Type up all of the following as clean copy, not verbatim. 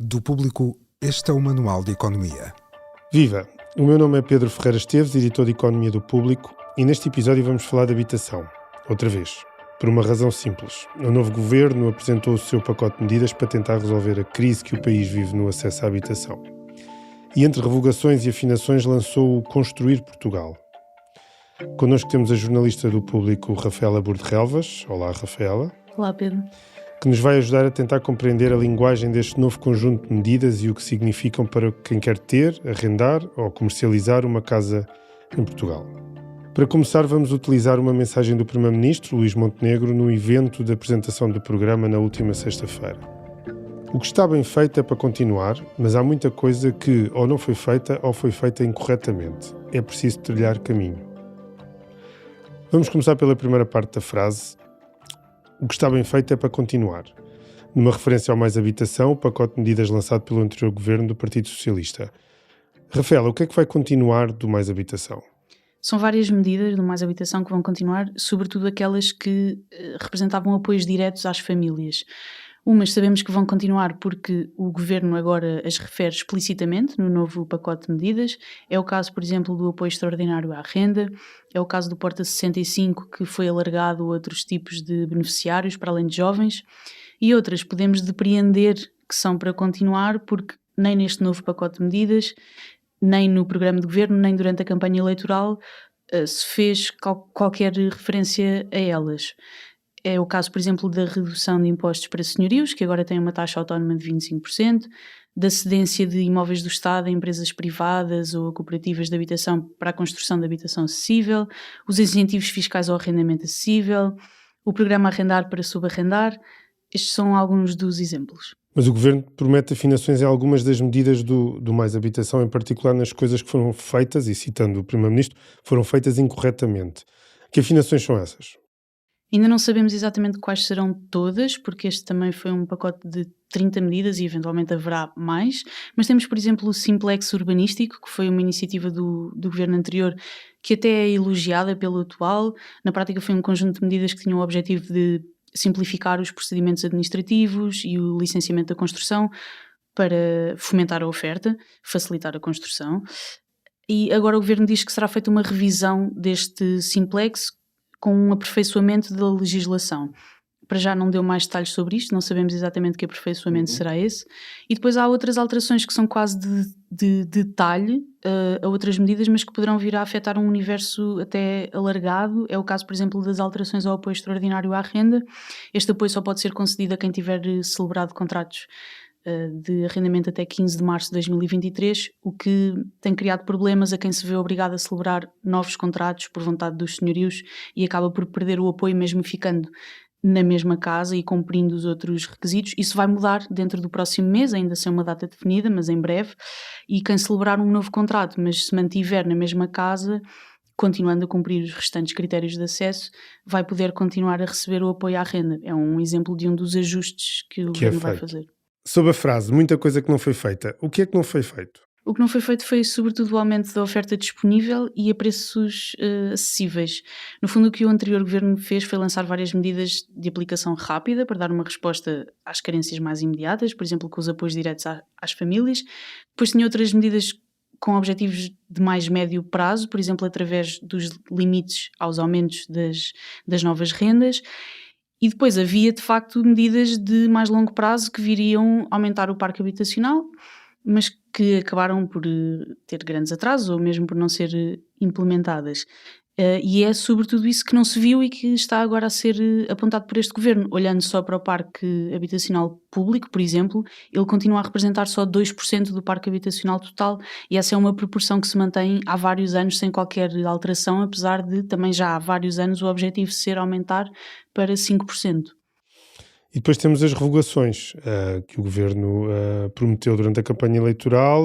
Do Público, este é o Manual de Economia. Viva! O meu nome é Pedro Ferreira Esteves, editor de Economia do Público, e neste episódio vamos falar de habitação. Outra vez. Por uma razão simples. O novo governo apresentou o seu pacote de medidas para tentar resolver a crise que o país vive no acesso à habitação. E entre revogações e afinações lançou o Construir Portugal. Connosco temos a jornalista do Público, Rafaela Burde-Relvas. Olá, Rafaela. Olá, Pedro. Que nos vai ajudar a tentar compreender a linguagem deste novo conjunto de medidas e o que significam para quem quer ter, arrendar ou comercializar uma casa em Portugal. Para começar, vamos utilizar uma mensagem do Primeiro-Ministro, Luís Montenegro, no evento de apresentação do programa na última sexta-feira. O que está bem feito é para continuar, mas há muita coisa que ou não foi feita ou foi feita incorretamente. É preciso trilhar caminho. Vamos começar pela primeira parte da frase. O que está bem feito é para continuar. Numa referência ao Mais Habitação, o pacote de medidas lançado pelo anterior governo do Partido Socialista. Rafaela, o que é que vai continuar do Mais Habitação? São várias medidas do Mais Habitação que vão continuar, sobretudo aquelas que representavam apoios diretos às famílias. Umas sabemos que vão continuar porque o Governo agora as refere explicitamente no novo pacote de medidas. É o caso, por exemplo, do apoio extraordinário à renda, é o caso do Porta 65, que foi alargado a outros tipos de beneficiários, para além de jovens, e outras podemos depreender que são para continuar porque nem neste novo pacote de medidas, nem no programa de Governo, nem durante a campanha eleitoral se fez qualquer referência a elas. É o caso, por exemplo, da redução de impostos para senhorios, que agora tem uma taxa autónoma de 25%, da cedência de imóveis do Estado a empresas privadas ou a cooperativas de habitação para a construção de habitação acessível, os incentivos fiscais ao arrendamento acessível, o programa Arrendar para Subarrendar. Estes são alguns dos exemplos. Mas o Governo promete afinações em algumas das medidas do Mais Habitação, em particular nas coisas que foram feitas, e citando o Primeiro-Ministro, foram feitas incorretamente. Que afinações são essas? Ainda não sabemos exatamente quais serão todas, porque este também foi um pacote de 30 medidas e eventualmente haverá mais, mas temos, por exemplo, o Simplex Urbanístico, que foi uma iniciativa do governo anterior, que até é elogiada pelo atual. Na prática foi um conjunto de medidas que tinham o objetivo de simplificar os procedimentos administrativos e o licenciamento da construção para fomentar a oferta, facilitar a construção. E agora o governo diz que será feita uma revisão deste Simplex com um aperfeiçoamento da legislação. Para já não deu mais detalhes sobre isto, não sabemos exatamente que aperfeiçoamento será esse. E depois há outras alterações que são quase de detalhe a outras medidas, mas que poderão vir a afetar um universo até alargado. É o caso, por exemplo, das alterações ao apoio extraordinário à renda. Este apoio só pode ser concedido a quem tiver celebrado contratos de arrendamento até 15 de março de 2023, o que tem criado problemas a quem se vê obrigado a celebrar novos contratos por vontade dos senhorios e acaba por perder o apoio mesmo ficando na mesma casa e cumprindo os outros requisitos. Isso vai mudar dentro do próximo mês, ainda sem uma data definida, mas em breve, e quem celebrar um novo contrato, mas se mantiver na mesma casa, continuando a cumprir os restantes critérios de acesso, vai poder continuar a receber o apoio à renda. É um exemplo de um dos ajustes que o governo vai fazer. Sob a frase, muita coisa que não foi feita, o que é que não foi feito? O que não foi feito foi sobretudo o aumento da oferta disponível e a preços acessíveis. No fundo, o que o anterior governo fez foi lançar várias medidas de aplicação rápida para dar uma resposta às carências mais imediatas, por exemplo, com os apoios diretos às famílias. Depois tinha outras medidas com objetivos de mais médio prazo, por exemplo, através dos limites aos aumentos das novas rendas. E depois havia, de facto, medidas de mais longo prazo que viriam aumentar o parque habitacional, mas que acabaram por ter grandes atrasos ou mesmo por não ser implementadas. E é sobretudo isso que não se viu e que está agora a ser apontado por este governo. Olhando só para o parque habitacional público, por exemplo, ele continua a representar só 2% do parque habitacional total, e essa é uma proporção que se mantém há vários anos sem qualquer alteração, apesar de também já há vários anos o objetivo ser aumentar para 5%. E depois temos as revogações que o Governo prometeu durante a campanha eleitoral,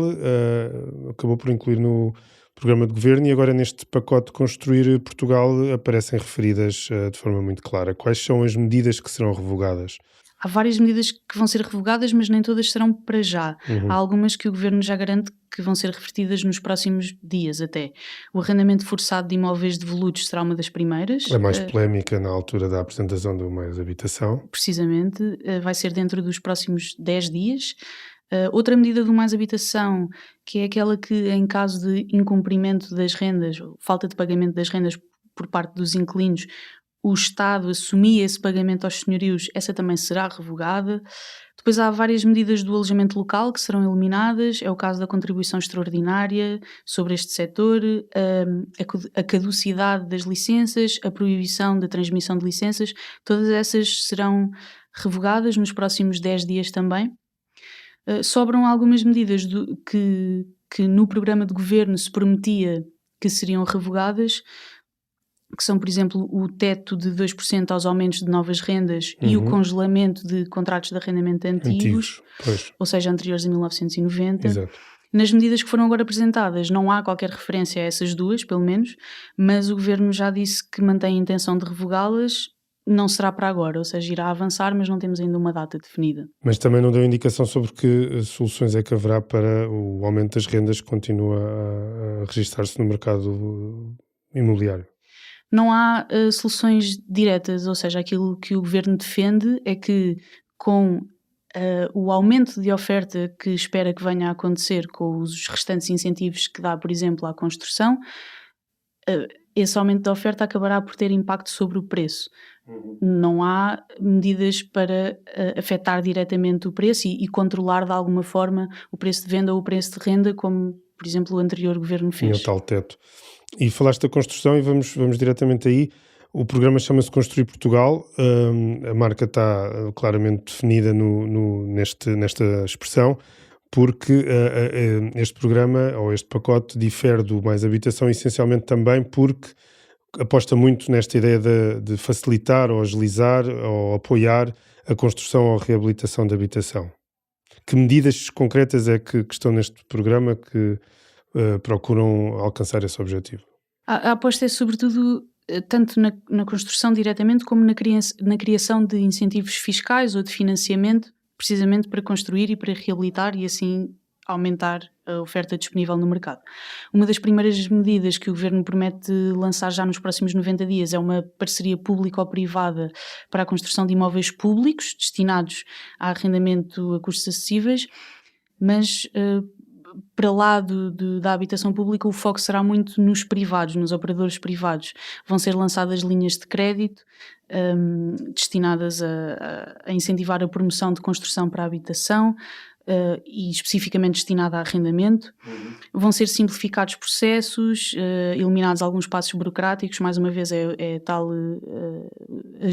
acabou por incluir no programa de Governo, e agora neste pacote de Construir Portugal aparecem referidas de forma muito clara. Quais são as medidas que serão revogadas? Há várias medidas que vão ser revogadas, mas nem todas serão para já. Há algumas que o Governo já garante que vão ser revertidas nos próximos dias até. O arrendamento forçado de imóveis devolutos será uma das primeiras. A mais polémica na altura da apresentação do Mais Habitação. Precisamente, vai ser dentro dos próximos 10 dias. Outra medida do Mais Habitação, que é aquela que, em caso de incumprimento das rendas, ou falta de pagamento das rendas por parte dos inquilinos, o Estado assumia esse pagamento aos senhorios, essa também será revogada. Depois há várias medidas do alojamento local que serão eliminadas, é o caso da contribuição extraordinária sobre este setor, a caducidade das licenças, a proibição da transmissão de licenças, todas essas serão revogadas nos próximos 10 dias também. Sobram algumas medidas que no programa de governo se prometia que seriam revogadas, que são, por exemplo, o teto de 2% aos aumentos de novas rendas e o congelamento de contratos de arrendamento antigos, ou seja, anteriores a 1990. Exato. Nas medidas que foram agora apresentadas não há qualquer referência a essas duas, pelo menos, mas o Governo já disse que mantém a intenção de revogá-las. Não será para agora, ou seja, irá avançar, mas não temos ainda uma data definida. Mas também não deu indicação sobre que soluções é que haverá para o aumento das rendas que continua a registrar-se no mercado imobiliário. Não há soluções diretas, ou seja, aquilo que o Governo defende é que com o aumento de oferta que espera que venha a acontecer com os restantes incentivos que dá, por exemplo, à construção, esse aumento de oferta acabará por ter impacto sobre o preço. Não há medidas para afetar diretamente o preço e controlar de alguma forma o preço de venda ou o preço de renda, como, por exemplo, o anterior Governo fez. Tinha o tal teto. E falaste da construção e vamos diretamente aí. O programa chama-se Construir Portugal. A marca está claramente definida nesta expressão, porque este programa ou este pacote difere do Mais Habitação essencialmente também porque aposta muito nesta ideia de facilitar ou agilizar ou apoiar a construção ou a reabilitação da habitação. Que medidas concretas é que estão neste programa que procuram alcançar esse objetivo? A aposta é sobretudo tanto na construção diretamente como na criação de incentivos fiscais ou de financiamento, precisamente para construir e para reabilitar e assim aumentar a oferta disponível no mercado. Uma das primeiras medidas que o Governo promete lançar já nos próximos 90 dias é uma parceria público-privada para a construção de imóveis públicos destinados a arrendamento a custos acessíveis, mas para lá da habitação pública o foco será muito nos privados, nos operadores privados. Vão ser lançadas linhas de crédito destinadas a incentivar a promoção de construção para a habitação, e especificamente destinada a arrendamento. Vão ser simplificados processos, eliminados alguns passos burocráticos, mais uma vez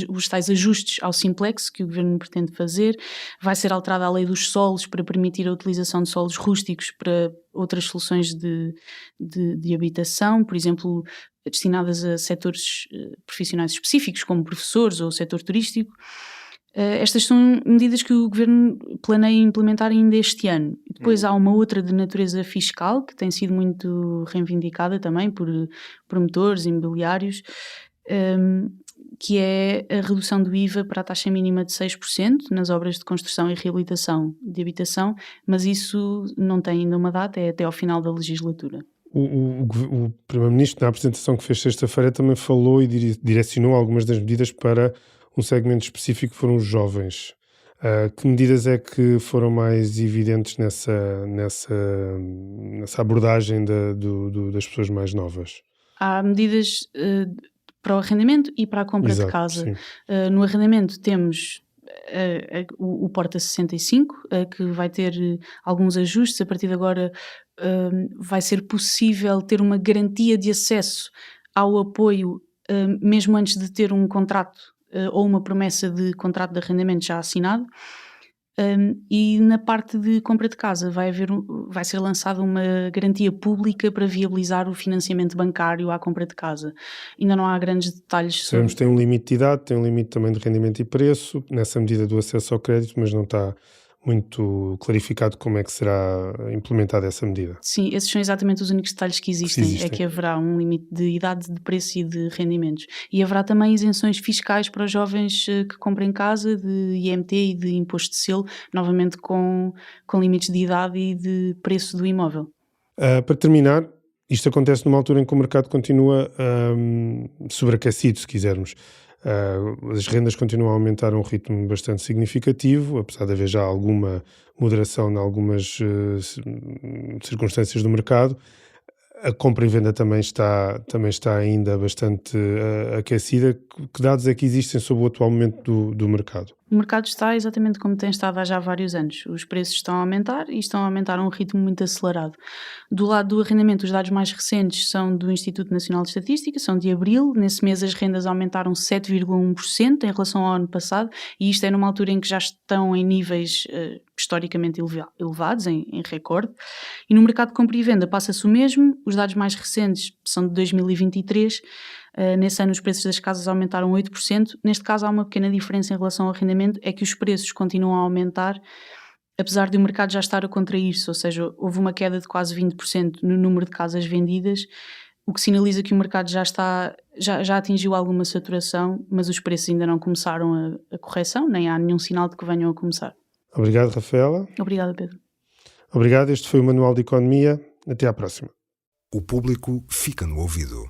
os tais ajustes ao Simplex que o Governo pretende fazer. Vai ser alterada a lei dos solos para permitir a utilização de solos rústicos para outras soluções de habitação, por exemplo, destinadas a setores profissionais específicos, como professores ou o setor turístico. Estas são medidas que o Governo planeia implementar ainda este ano. Depois há uma outra de natureza fiscal, que tem sido muito reivindicada também por promotores imobiliários, que é a redução do IVA para a taxa mínima de 6% nas obras de construção e reabilitação de habitação, mas isso não tem ainda uma data, é até ao final da legislatura. O Primeiro-Ministro, na apresentação que fez sexta-feira, também falou e direcionou algumas das medidas para um segmento específico, que foram os jovens. Que medidas é que foram mais evidentes nessa abordagem das pessoas mais novas? Há medidas para o arrendamento e para a compra de casa. No arrendamento temos o Porta 65, que vai ter alguns ajustes. A partir de agora vai ser possível ter uma garantia de acesso ao apoio mesmo antes de ter um contrato ou uma promessa de contrato de arrendamento já assinado. E na parte de compra de casa vai ser lançada uma garantia pública para viabilizar o financiamento bancário à compra de casa. Ainda não há grandes detalhes sobre... Sabemos que tem um limite de idade, tem um limite também de rendimento e preço, nessa medida do acesso ao crédito, mas não está muito clarificado como é que será implementada essa medida. Sim, esses são exatamente os únicos detalhes que existem. É que haverá um limite de idade, de preço e de rendimentos. E haverá também isenções fiscais para os jovens que comprem casa, de IMT e de imposto de selo, novamente com limites de idade e de preço do imóvel. Para terminar, isto acontece numa altura em que o mercado continua sobreaquecido, se quisermos. As rendas continuam a aumentar a um ritmo bastante significativo, apesar de haver já alguma moderação em algumas circunstâncias do mercado. A compra e venda também está ainda bastante aquecida. Que dados é que existem sobre o atual momento do mercado? O mercado está exatamente como tem estado há já vários anos. Os preços estão a aumentar e estão a aumentar a um ritmo muito acelerado. Do lado do arrendamento, os dados mais recentes são do Instituto Nacional de Estatística, são de abril. Nesse mês as rendas aumentaram 7,1% em relação ao ano passado, e isto é numa altura em que já estão em níveis historicamente elevados, em recorde. E no mercado de compra e venda passa-se o mesmo. Os dados mais recentes são de 2023. Nesse ano os preços das casas aumentaram 8%. Neste caso há uma pequena diferença em relação ao arrendamento, é que os preços continuam a aumentar, apesar de o mercado já estar a contrair-se, ou seja, houve uma queda de quase 20% no número de casas vendidas, o que sinaliza que o mercado já atingiu alguma saturação, mas os preços ainda não começaram a correção, nem há nenhum sinal de que venham a começar. Obrigado, Rafaela. Obrigada, Pedro. Obrigado, este foi o Manual de Economia. Até à próxima. O público fica no ouvido.